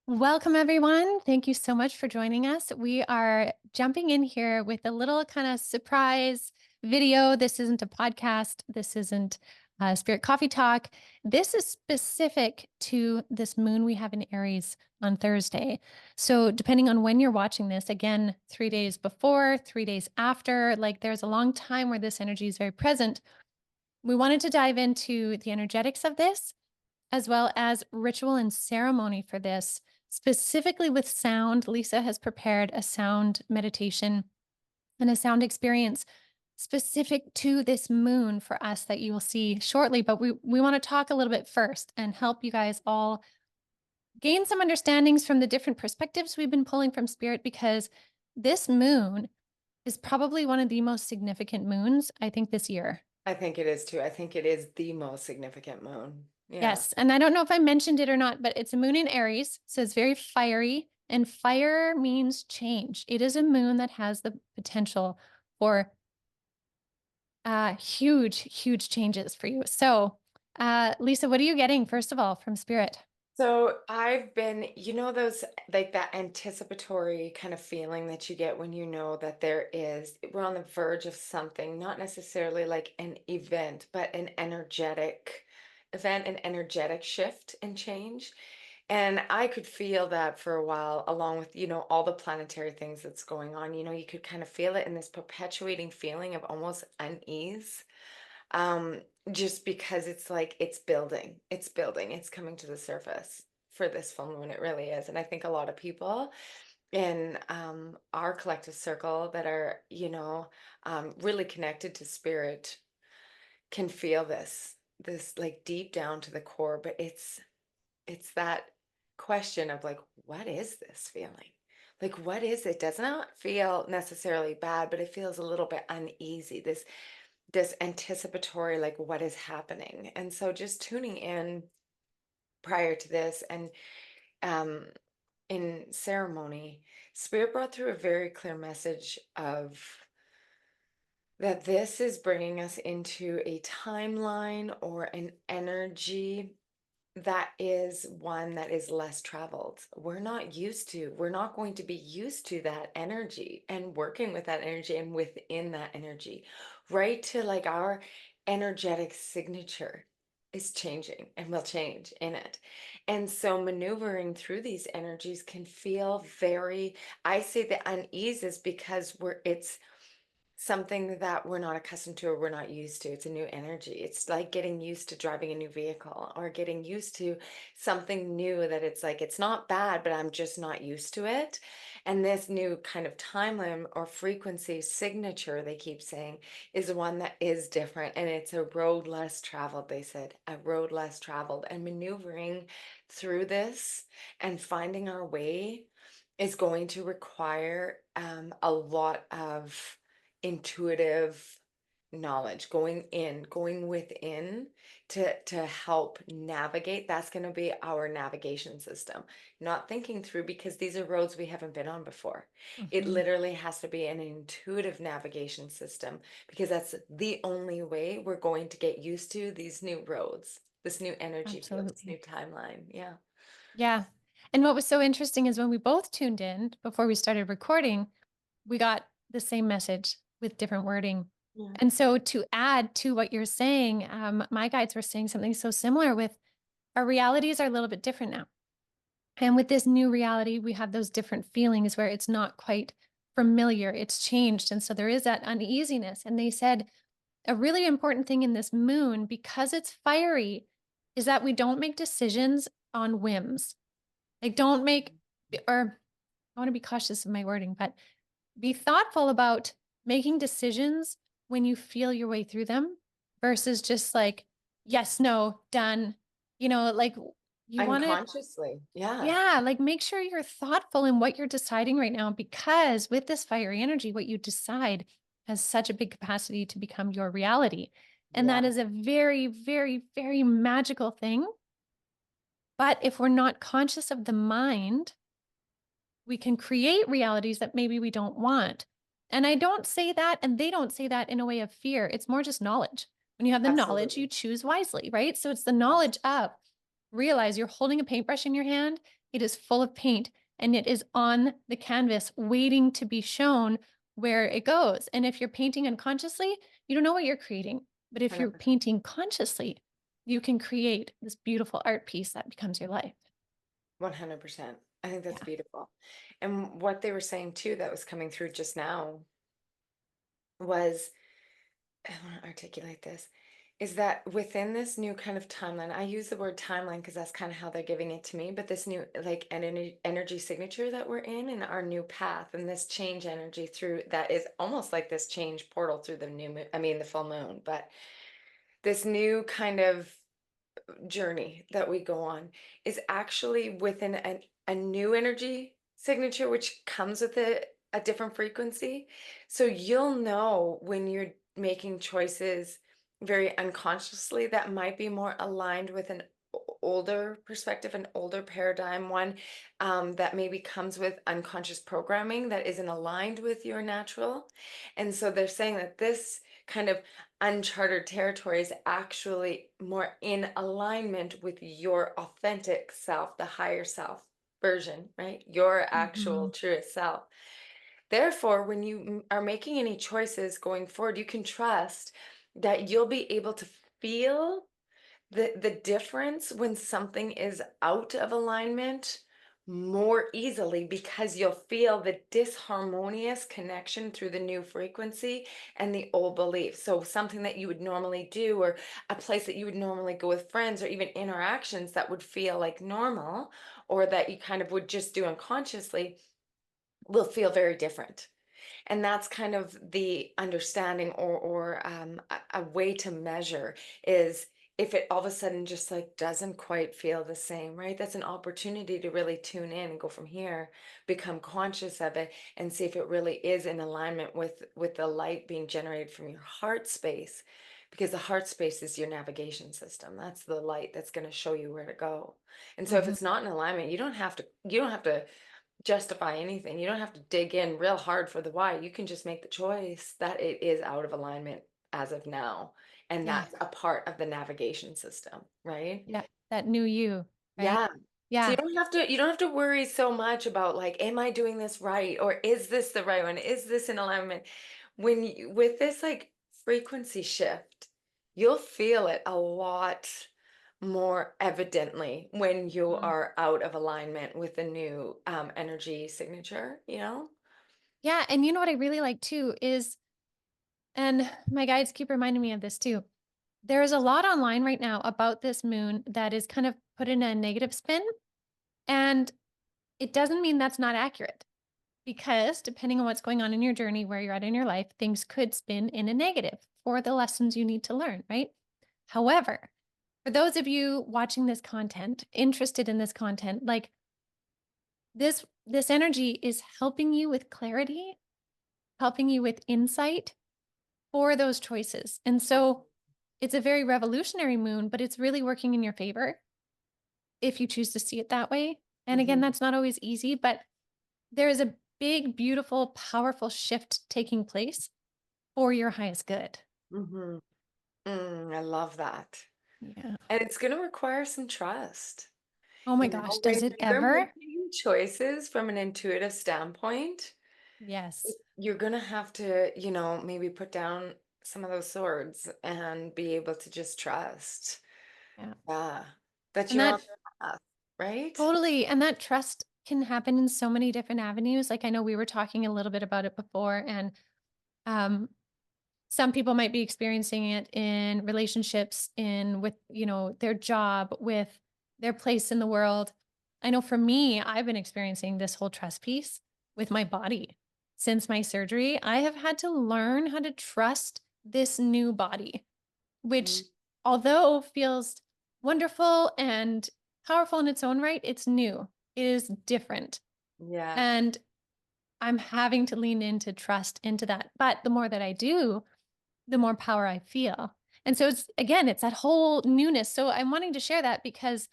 Welcome, everyone. Thank you so much for joining us. We are jumping in here with a little kind of surprise video. This isn't a podcast. This isn't Spirit Coffee Talk. This is specific to this moon we have in Aries on Thursday. So, depending on when you're watching this, again, 3 days before, 3 days after, like there's a long time where this energy is very present. We wanted to dive into the energetics of this as well as ritual and ceremony for this, specifically with sound. Lisa has prepared a sound meditation and a sound experience specific to this moon for us that you will see shortly. But we want to talk a little bit first and help you guys all gain some understandings from the different perspectives we've been pulling from spirit, because this moon is probably one of the most significant moons, I think, this year. I think it is too. I think it is the most significant moon. Yeah. Yes. And I don't know if I mentioned it or not, but it's a moon in Aries. So it's very fiery, and fire means change. It is a moon that has the potential for huge, huge changes for you. So, Lisa, what are you getting, first of all, from spirit? So I've been, those like that anticipatory kind of feeling that you get when you know that we're on the verge of something, not necessarily like an event, but an energetic event, an energetic shift and change. And I could feel that for a while, along with, all the planetary things that's going on. You could kind of feel it in this perpetuating feeling of almost unease. Um, just because it's like it's building, it's coming to the surface for this full moon. It really is. And I think a lot of people in our collective circle that are, really connected to spirit can feel this like deep down to the core, but it's that question of like, what is this feeling? Like, what is it? Does not feel necessarily bad, but it feels a little bit uneasy. This anticipatory, like, what is happening? And so just tuning in prior to this and um in ceremony, spirit brought through a very clear message of that this is bringing us into a timeline or an energy that is one that is less traveled. We're not going to be used to that energy and working with that energy and within that energy, right? To like our energetic signature is changing and will change in it. And so maneuvering through these energies can feel very, I say the unease is because it's something that we're not accustomed to or we're not used to. It's a new energy. It's like getting used to driving a new vehicle or getting used to something new that it's like, it's not bad, but I'm just not used to it. And this new kind of timeline or frequency signature, they keep saying, is one that is different. And it's a road less traveled, they said, a road less traveled. And maneuvering through this and finding our way is going to require a lot of intuitive knowledge, going within to help navigate. That's going to be our navigation system, not thinking through, because these are roads we haven't been on before. It Mhm. literally has to be an intuitive navigation system, because that's the only way we're going to get used to these new roads, this new energy field, this new Absolutely. timeline. Yeah. Yeah. And what was so interesting is when we both tuned in before we started recording, we got the same message with different wording. Yeah. And so, to add to what you're saying, my guides were saying something so similar with our realities are a little bit different now. And with this new reality, we have those different feelings where it's not quite familiar, it's changed. And so there is that uneasiness. And they said a really important thing in this moon, because it's fiery, is that we don't make decisions on whims. Like, don't make, or I want to be cautious of my wording, but be thoughtful about making decisions when you feel your way through them versus just like, yes, no, done. Like you want to, Unconsciously. Yeah. yeah, like make sure you're thoughtful in what you're deciding right now, because with this fiery energy, what you decide has such a big capacity to become your reality. And that Yeah. is a very, very, very magical thing. But if we're not conscious of the mind, we can create realities that maybe we don't want. And I don't say that, and they don't say that in a way of fear. It's more just knowledge. When you have the knowledge, you Absolutely. choose wisely, right? So it's the knowledge of realize you're holding a paintbrush in your hand. It is full of paint and it is on the canvas waiting to be shown where it goes. And if you're painting unconsciously, you don't know what you're creating. But if you're 100%. painting consciously, you can create this beautiful art piece that becomes your life. 100%. I think that's Yeah. beautiful. And what they were saying too that was coming through just now was, I want to articulate this, is that within this new kind of timeline, I use the word timeline because that's kind of how they're giving it to me, but this new like energy signature that we're in our new path and this change energy through that is almost like this change portal through the new moon, I mean the full moon, but this new kind of journey that we go on is actually within a new energy signature, which comes with a different frequency. So you'll know when you're making choices very unconsciously that might be more aligned with an older perspective, an older paradigm, one that maybe comes with unconscious programming that isn't aligned with your natural. And so they're saying that this kind of uncharted territory is actually more in alignment with your authentic self, the higher self version, right? Your actual Mhm. truest self. Therefore, when you are making any choices going forward, you can trust that you'll be able to feel the difference when something is out of alignment more easily because you'll feel the disharmonious connection through the new frequency and the old belief. So something that you would normally do or a place that you would normally go with friends or even interactions that would feel like normal or that you kind of would just do unconsciously will feel very different. And that's kind of the understanding or a way to measure is if it all of a sudden just like doesn't quite feel the same, right? That's an opportunity to really tune in and go from here, become conscious of it and see if it really is in alignment with the light being generated from your heart space. Because the heart space is your navigation system. That's the light that's going to show you where to go. And so if Mhm. it's not in alignment, you don't have to justify anything. You don't have to dig in real hard for the why. You can just make the choice that it is out of alignment as of now. And Yeah. that's a part of the navigation system, right? Yeah. That new you, right? Yeah. So Yeah. you don't have to worry so much about like, am I doing this right? Or is this the right one? Is this in alignment? With this like frequency shift, you'll feel it a lot more evidently when you Mhm. are out of alignment with the new energy signature, you know? Yeah. And you know what I really like too is, and my guides keep reminding me of this too. There is a lot online right now about this moon that is kind of put in a negative spin. And it doesn't mean that's not accurate because depending on what's going on in your journey, where you're at in your life, things could spin in a negative for the lessons you need to learn, right? However, for those of you watching this content, interested in this content, like this energy is helping you with clarity, helping you with insight for those choices. And so it's a very revolutionary moon, but it's really working in your favor if you choose to see it that way. And again, Mhm, that's not always easy, but there is a big, beautiful, powerful shift taking place for your highest good. mhm. I love that. Yeah. And it's going to require some trust. Oh my You gosh, know, when does it you're ever? making choices from an intuitive standpoint, Yes. you're gonna have to, maybe put down some of those swords and be able to just trust. Yeah. Yeah. That And you're on that the path, right? totally, and that trust can happen in so many different avenues. Like I know we were talking a little bit about it before, and um, some people might be experiencing it in relationships, in with, their job, with their place in the world. I know for me, I've been experiencing this whole trust piece with my body since my surgery. I have had to learn how to trust this new body, which Mm, although feels wonderful and powerful in its own right, it's new. It is different. yeah, And I'm having to lean into trust into that. But the more that I do, the more power I feel. And so it's again, it's that whole newness. So I'm wanting to share that because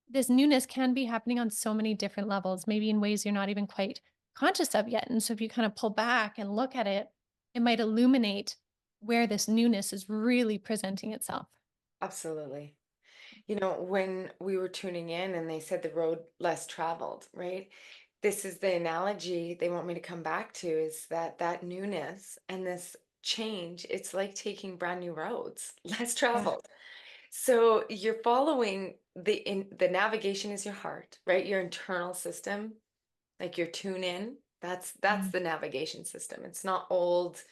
this newness can be happening on so many different levels, maybe in ways you're not even quite conscious of yet. And so if you kind of pull back and look at it, it might illuminate where this newness is really presenting itself. absolutely. When we were tuning in and they said the road less traveled, right? This is the analogy they want me to come back to, is that newness and this change, it's like taking brand new roads, less Yeah, traveled. So you're following the navigation is your heart, right? Your internal system, like your tune in. That's mm, the navigation system. It's not old,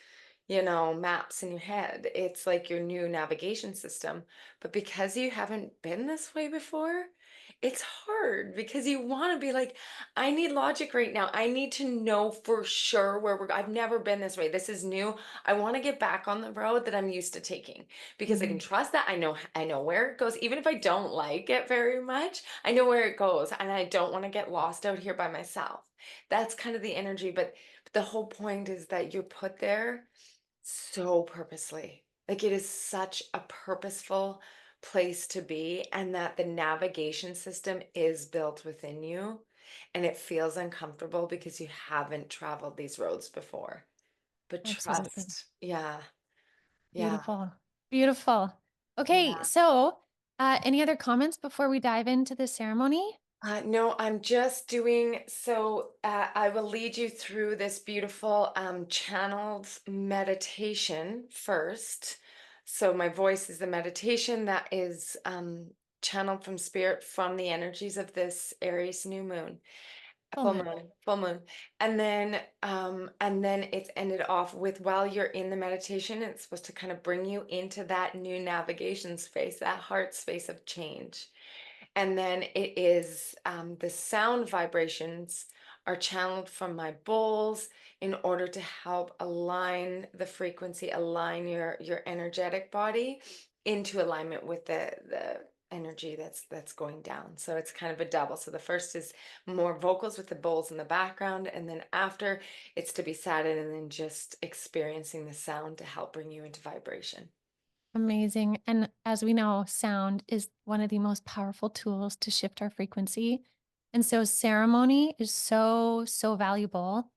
maps in your head. It's like your new navigation system. But because you haven't been this way before, it's hard because you want to be like, I need logic right now. I need to know for sure where I've never been this way. This is new. I want to get back on the road that I'm used to taking because I can mhm. trust that. I know where it goes. Even if I don't like it very much, I know where it goes and I don't want to get lost out here by myself. That's kind of the energy. But the whole point is that you're put there so purposely. Like it is such a purposeful place to be, and that the navigation system is built within you, and it feels uncomfortable because you haven't traveled these roads before. But Absolutely. trust, yeah, yeah, Beautiful. Beautiful. Okay, yeah. so any other comments before we dive into the ceremony? No, I'm just doing so. I will lead you through this beautiful channeled meditation first. So, my voice is the meditation that is channeled from spirit from the energies of this Aries new moon, Full full moon. moon, full moon. And then it's ended off with, while you're in the meditation, it's supposed to kind of bring you into that new navigation space, that heart space of change. And then it is the sound vibrations are channeled from my bowls in order to help align the frequency, align your energetic body into alignment with the energy that's going down. So it's kind of a double. So the first is more vocals with the bowls in the background, and then after it's to be sat in and then just experiencing the sound to help bring you into vibration. Amazing. And as we know, sound is one of the most powerful tools to shift our frequency. And so ceremony is so, so valuable,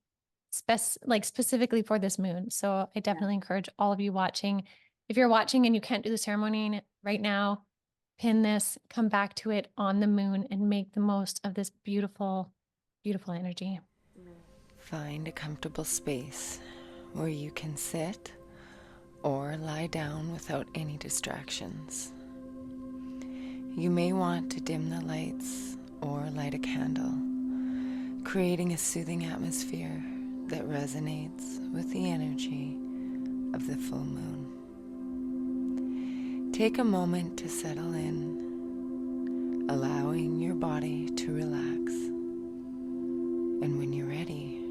specifically for this moon. So I Yeah. definitely encourage all of you watching. If you're watching and you can't do the ceremony right now, pin this, come back to it on the moon and make the most of this beautiful, beautiful energy. Find a comfortable space where you can sit or lie down without any distractions. You may want to dim the lights or light a candle, creating a soothing atmosphere that resonates with the energy of the full moon. Take a moment to settle in, allowing your body to relax. And when you're ready,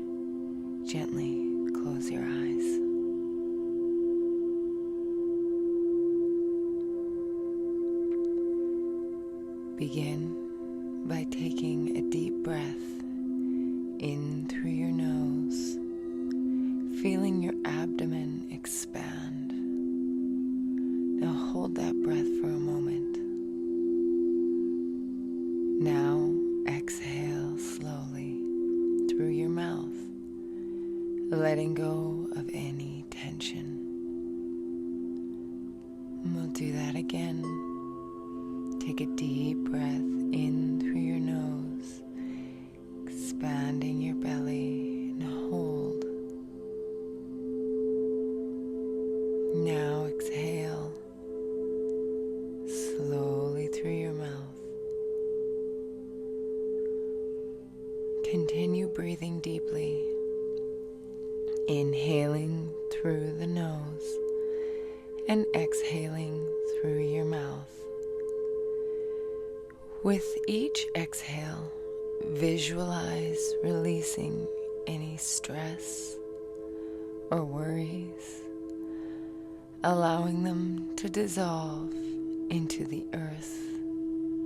gently close your eyes. Begin by taking a deep breath in through your nose, feeling your abdomen expand. Now hold that breath for a moment. Now exhale slowly through your mouth, letting go of any tension. And we'll do that again. Take a deep breath in through your nose, expanding your belly, and hold. Now exhale slowly through your mouth. Continue breathing deeply, inhaling through the nose and exhaling through your mouth. With each exhale, visualize releasing any stress or worries, allowing them to dissolve into the earth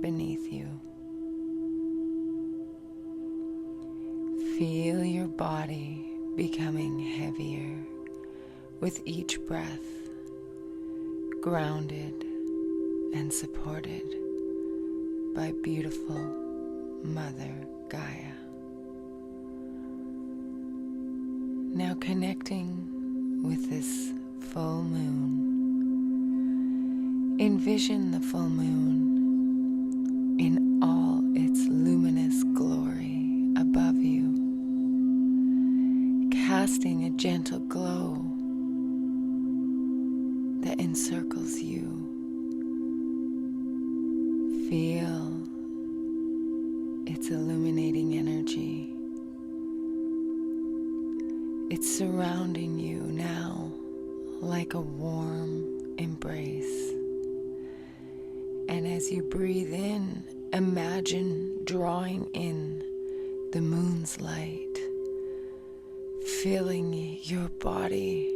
beneath you. Feel your body becoming heavier with each breath, grounded and supported by beautiful Mother Gaia. Now connecting with this full moon, envision the full moon casting a gentle glow that encircles you. Feel its illuminating energy. It's surrounding you now like a warm embrace. And as you breathe in, imagine drawing in the moon's light, filling your body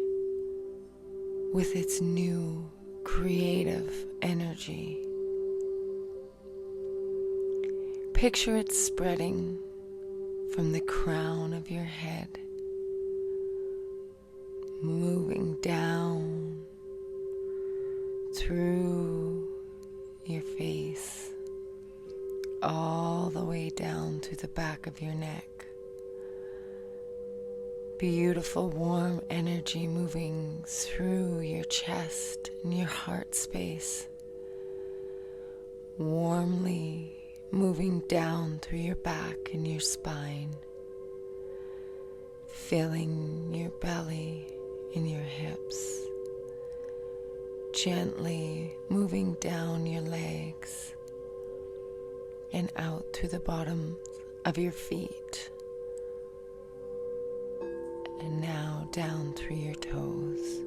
with its new creative energy. Picture it spreading from the crown of your head, moving down through your face, all the way down to the back of your neck. Beautiful warm energy moving through your chest and your heart space, warmly moving down through your back and your spine, filling your belly and your hips, gently moving down your legs and out to the bottom of your feet, and now down through your toes.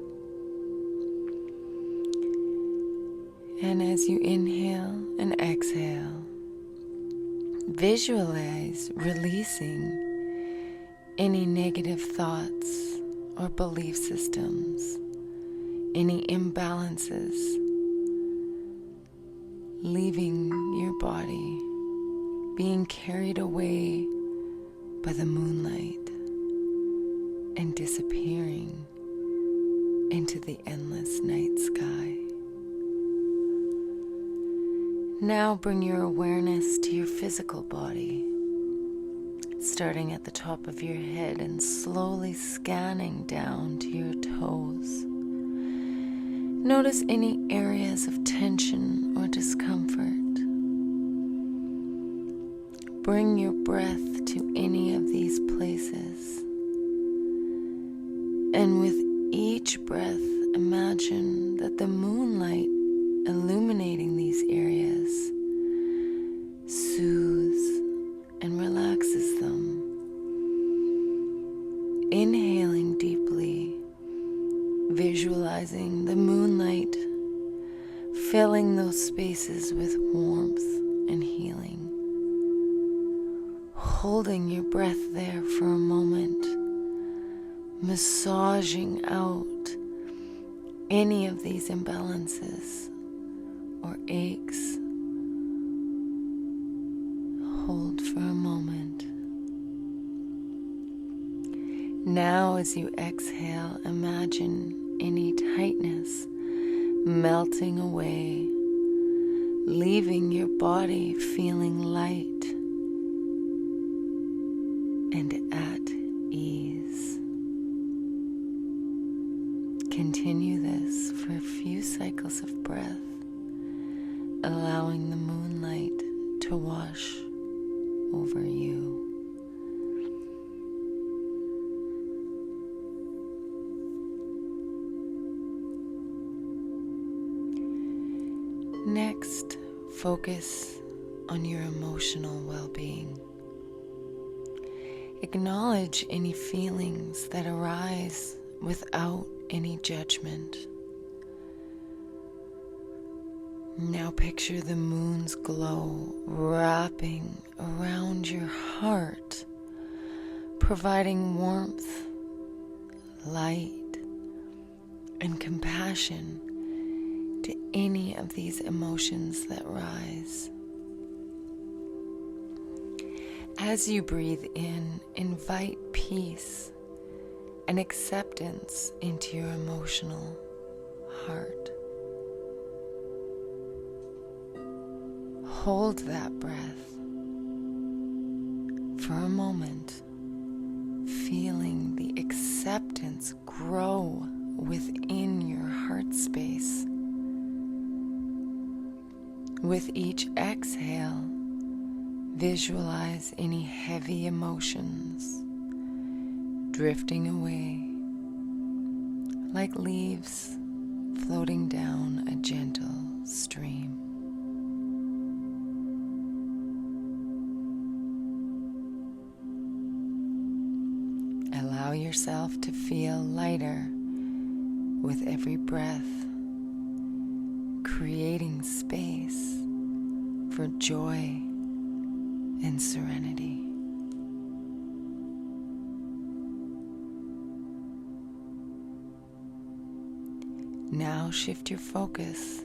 And as you inhale and exhale, visualize releasing any negative thoughts or belief systems, any imbalances, leaving your body, being carried away by the moonlight and disappearing into the endless night sky. Now bring your awareness to your physical body, starting at the top of your head and slowly scanning down to your toes. Notice any areas of tension or discomfort. Bring your breath to any of these places. And with each breath, imagine that the moonlight illuminating these areas soothes and relaxes them. Inhaling deeply, visualizing the moonlight filling those spaces with warmth and healing. Holding your breath there for a moment, massaging out any of these imbalances or aches. Hold for a moment. Now as you exhale, imagine any tightness melting away, leaving your body feeling light and at ease. Continue this for a few cycles of breath, allowing the moonlight to wash over you. Next, focus on your emotional well-being. Acknowledge any feelings that arise without any judgment. Now picture the moon's glow wrapping around your heart, providing warmth, light, and compassion to any of these emotions that rise. As you breathe in, invite peace and acceptance into your emotional heart. Hold that breath for a moment, feeling the acceptance grow within your heart space. With each exhale, visualize any heavy emotions drifting away like leaves floating down a gentle stream. Allow yourself to feel lighter with every breath, creating space for joy and serenity. Now shift your focus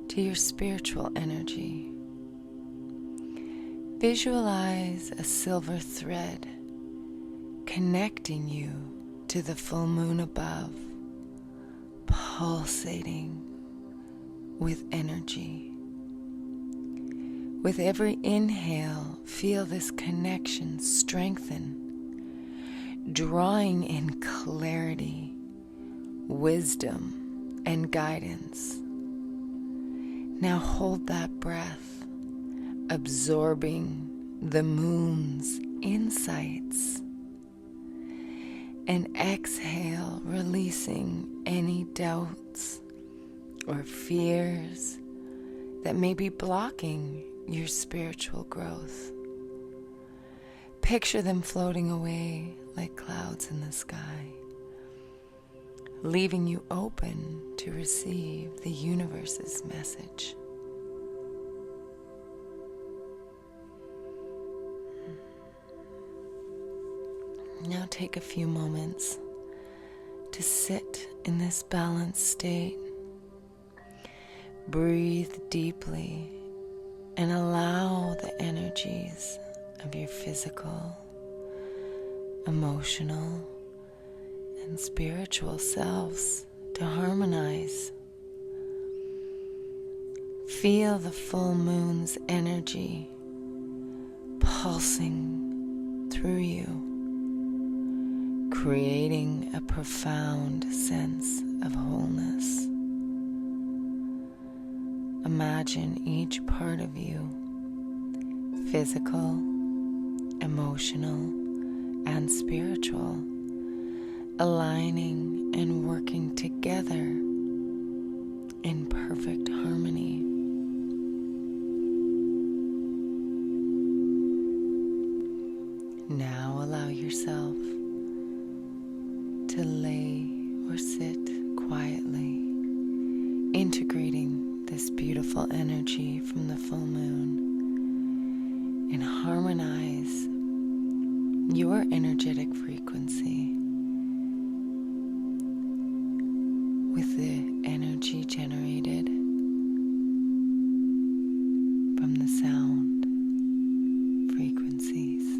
to your spiritual energy. Visualize a silver thread connecting you to the full moon above, pulsating with energy. With every inhale, feel this connection strengthen, drawing in clarity, wisdom, and guidance. Now hold that breath, absorbing the moon's insights, and exhale, releasing any doubts or fears that may be blocking your spiritual growth. Picture them floating away like clouds in the sky, leaving you open to receive the universe's message. Now take a few moments to sit in this balanced state. Breathe deeply and allow the energies of your physical, emotional, and spiritual selves to harmonize. Feel the full moon's energy pulsing through you, creating a profound sense of wholeness. Imagine each part of you, physical, emotional, and spiritual, aligning and working together in perfect harmony. Now allow yourself to lay or sit quietly, integrating this beautiful energy from the full moon, and harmonize your energetic frequency with the energy generated from the sound frequencies.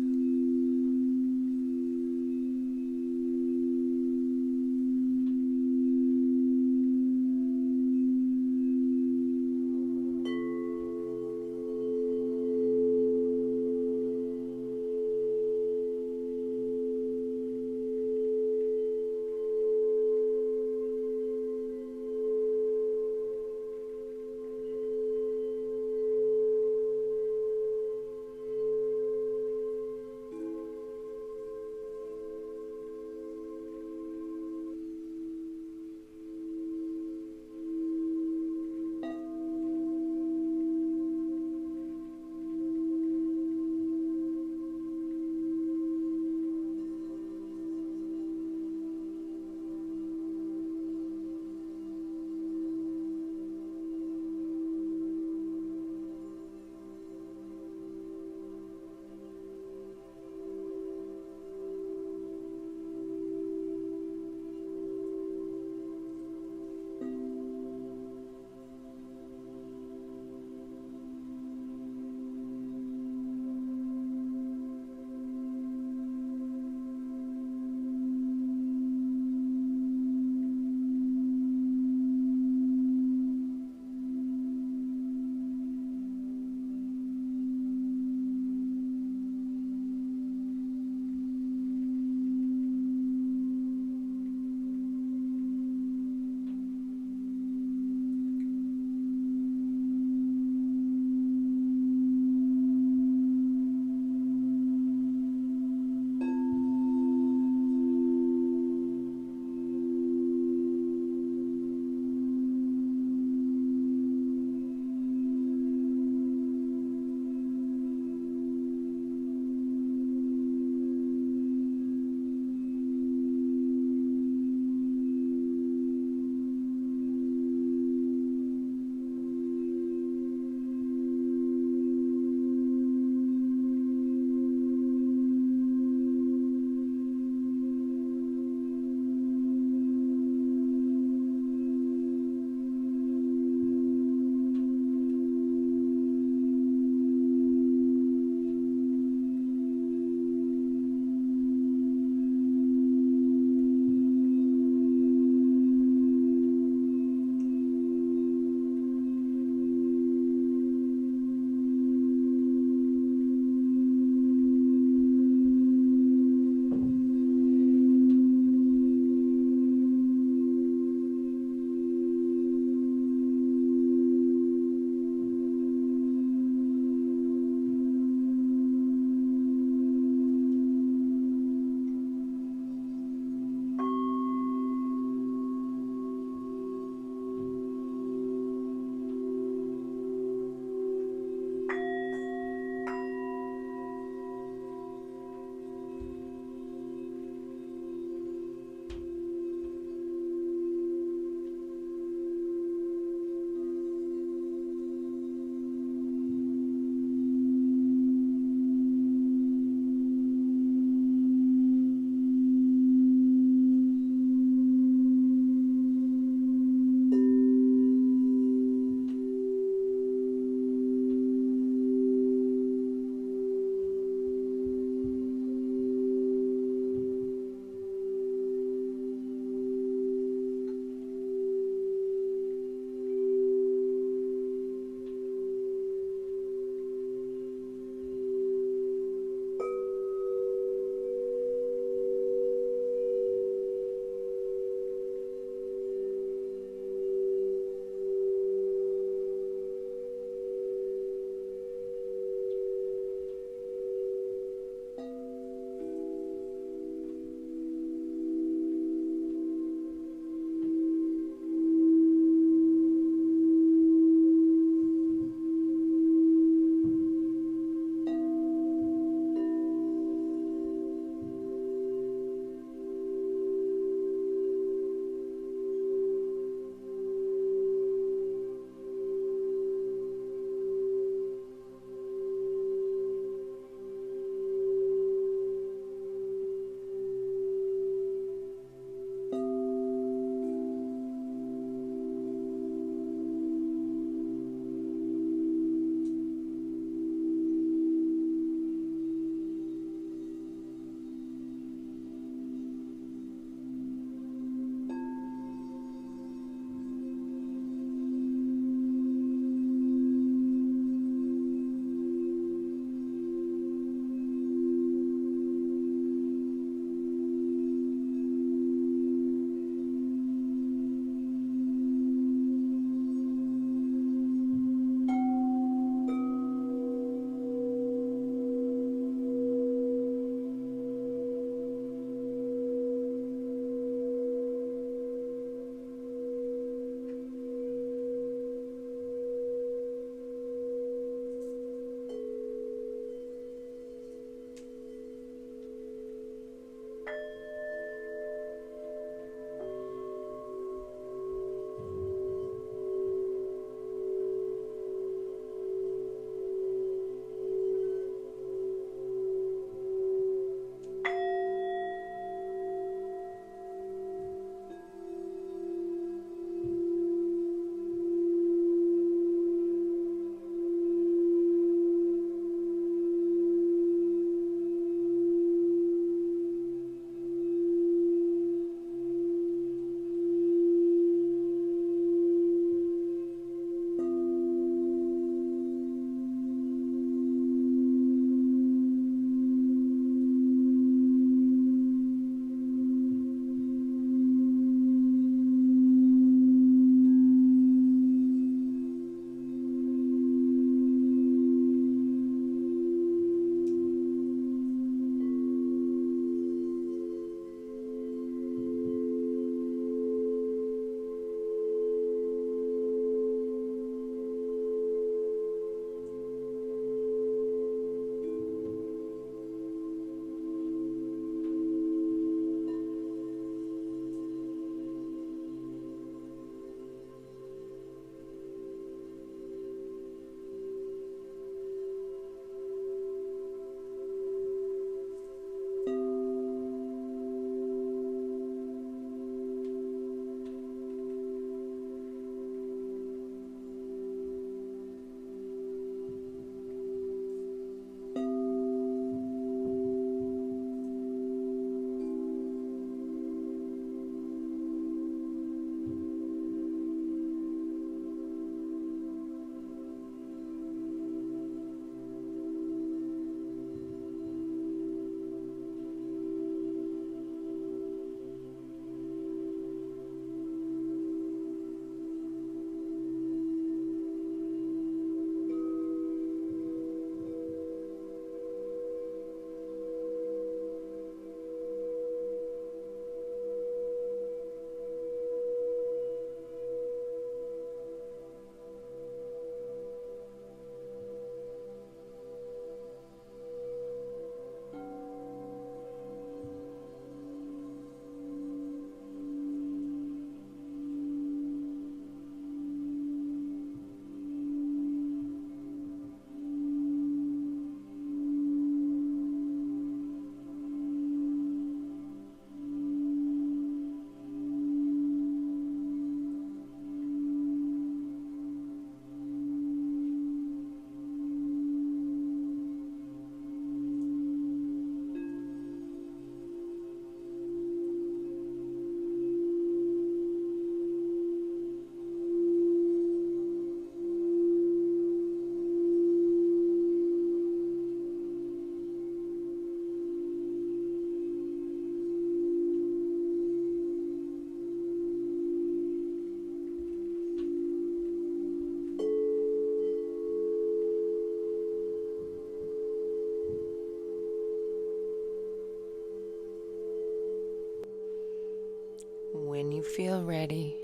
When you feel ready,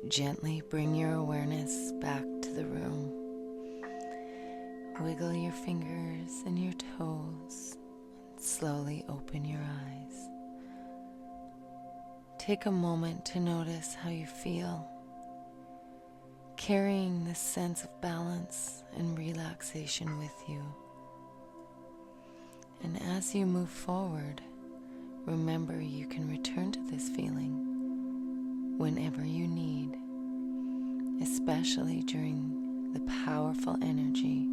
gently bring your awareness back to the room. Wiggle your fingers and your toes. Slowly open your eyes. Take a moment to notice how you feel, carrying this sense of balance and relaxation with you. And as you move forward, remember you can return to this feeling whenever you need, especially during the powerful energy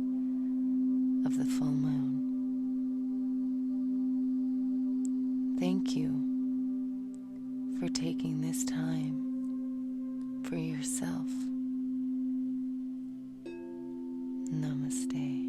of the full moon. Thank you for taking this time for yourself. Namaste.